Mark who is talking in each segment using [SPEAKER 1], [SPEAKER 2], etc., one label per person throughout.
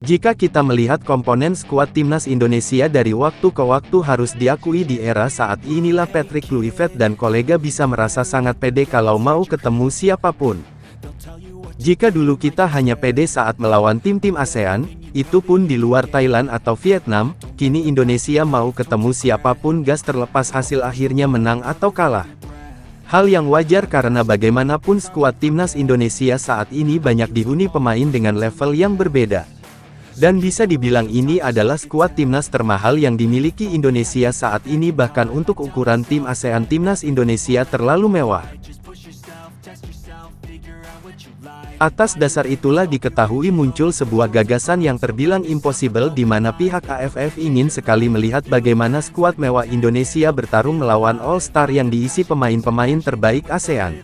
[SPEAKER 1] Jika kita melihat komponen skuad timnas Indonesia dari waktu ke waktu, harus diakui di era saat inilah Patrick Kluivert dan kolega bisa merasa sangat pede kalau mau ketemu siapapun. Jika dulu kita hanya pede saat melawan tim-tim ASEAN, itu pun di luar Thailand atau Vietnam, kini Indonesia mau ketemu siapapun gas terlepas hasil akhirnya menang atau kalah. Hal yang wajar karena bagaimanapun skuad timnas Indonesia saat ini banyak dihuni pemain dengan level yang berbeda. Dan bisa dibilang ini adalah skuad timnas termahal yang dimiliki Indonesia saat ini, bahkan untuk ukuran tim ASEAN timnas Indonesia terlalu mewah. Atas dasar itulah diketahui muncul sebuah gagasan yang terbilang impossible di mana pihak AFF ingin sekali melihat bagaimana skuad mewah Indonesia bertarung melawan All Star yang diisi pemain-pemain terbaik ASEAN.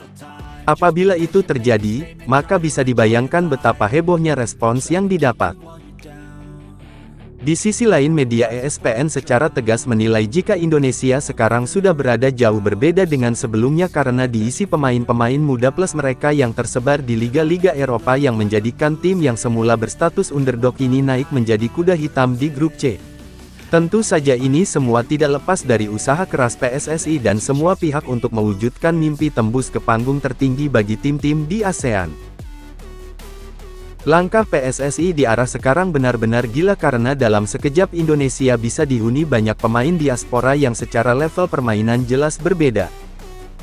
[SPEAKER 1] Apabila itu terjadi, maka bisa dibayangkan betapa hebohnya respons yang didapat. Di sisi lain, media ESPN secara tegas menilai jika Indonesia sekarang sudah berada jauh berbeda dengan sebelumnya karena diisi pemain-pemain muda plus mereka yang tersebar di liga-liga Eropa yang menjadikan tim yang semula berstatus underdog ini naik menjadi kuda hitam di grup C. Tentu saja ini semua tidak lepas dari usaha keras PSSI dan semua pihak untuk mewujudkan mimpi tembus ke panggung tertinggi bagi tim-tim di ASEAN. Langkah PSSI di arah sekarang benar-benar gila karena dalam sekejap Indonesia bisa dihuni banyak pemain diaspora yang secara level permainan jelas berbeda.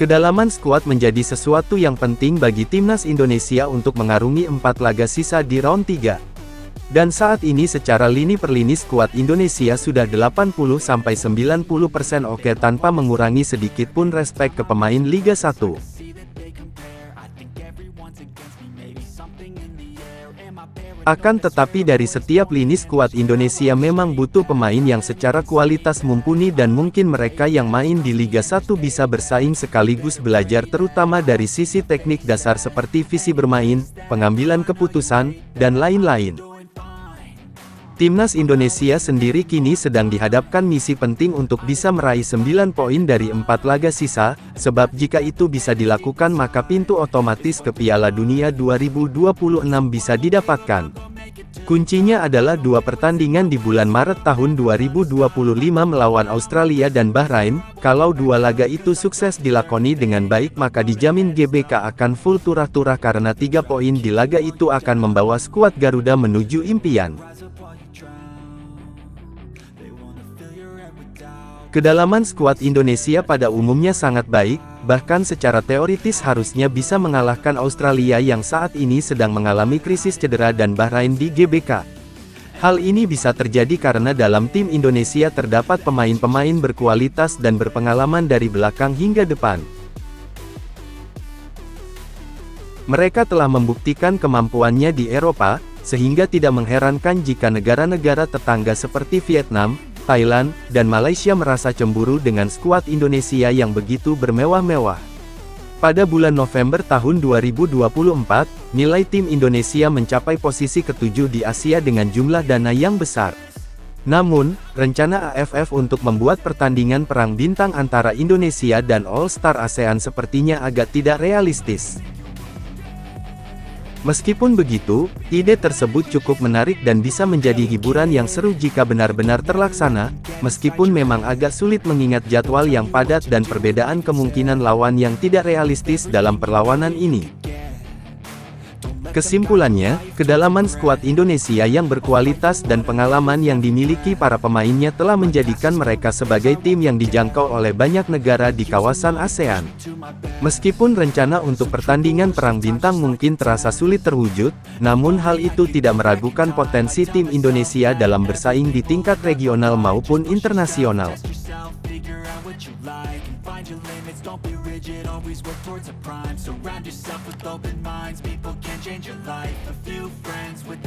[SPEAKER 1] Kedalaman skuad menjadi sesuatu yang penting bagi timnas Indonesia untuk mengarungi 4 laga sisa di round 3. Dan saat ini secara lini per lini skuad Indonesia sudah 80-90% oke tanpa mengurangi sedikit pun respek ke pemain Liga 1. Akan tetapi dari setiap lini skuad Indonesia memang butuh pemain yang secara kualitas mumpuni dan mungkin mereka yang main di Liga 1 bisa bersaing sekaligus belajar terutama dari sisi teknik dasar seperti visi bermain, pengambilan keputusan, dan lain-lain. Timnas Indonesia sendiri kini sedang dihadapkan misi penting untuk bisa meraih 9 poin dari 4 laga sisa, sebab jika itu bisa dilakukan maka pintu otomatis ke Piala Dunia 2026 bisa didapatkan. Kuncinya adalah 2 pertandingan di bulan Maret tahun 2025 melawan Australia dan Bahrain. Kalau 2 laga itu sukses dilakoni dengan baik maka dijamin GBK akan full turah-turah karena 3 poin di laga itu akan membawa skuad Garuda menuju impian. Kedalaman skuad Indonesia pada umumnya sangat baik, bahkan secara teoritis harusnya bisa mengalahkan Australia yang saat ini sedang mengalami krisis cedera dan Bahrain di GBK. Hal ini bisa terjadi karena dalam tim Indonesia terdapat pemain-pemain berkualitas dan berpengalaman dari belakang hingga depan. Mereka telah membuktikan kemampuannya di Eropa, sehingga tidak mengherankan jika negara-negara tetangga seperti Vietnam, Thailand, dan Malaysia merasa cemburu dengan skuad Indonesia yang begitu bermewah-mewah. Pada bulan November tahun 2024, nilai tim Indonesia mencapai posisi ke-7 di Asia dengan jumlah dana yang besar. Namun, rencana AFF untuk membuat pertandingan perang bintang antara Indonesia dan All Star ASEAN sepertinya agak tidak realistis. Meskipun begitu, ide tersebut cukup menarik dan bisa menjadi hiburan yang seru jika benar-benar terlaksana, meskipun memang agak sulit mengingat jadwal yang padat dan perbedaan kemungkinan lawan yang tidak realistis dalam perlawanan ini. Kesimpulannya, kedalaman skuad Indonesia yang berkualitas dan pengalaman yang dimiliki para pemainnya telah menjadikan mereka sebagai tim yang dijangkau oleh banyak negara di kawasan ASEAN. Meskipun rencana untuk pertandingan perang bintang mungkin terasa sulit terwujud, namun hal itu tidak meragukan potensi tim Indonesia dalam bersaing di tingkat regional maupun internasional. Find your limits, don't be rigid, always work towards a prime. Surround yourself with open minds, people can change your life. A few friends with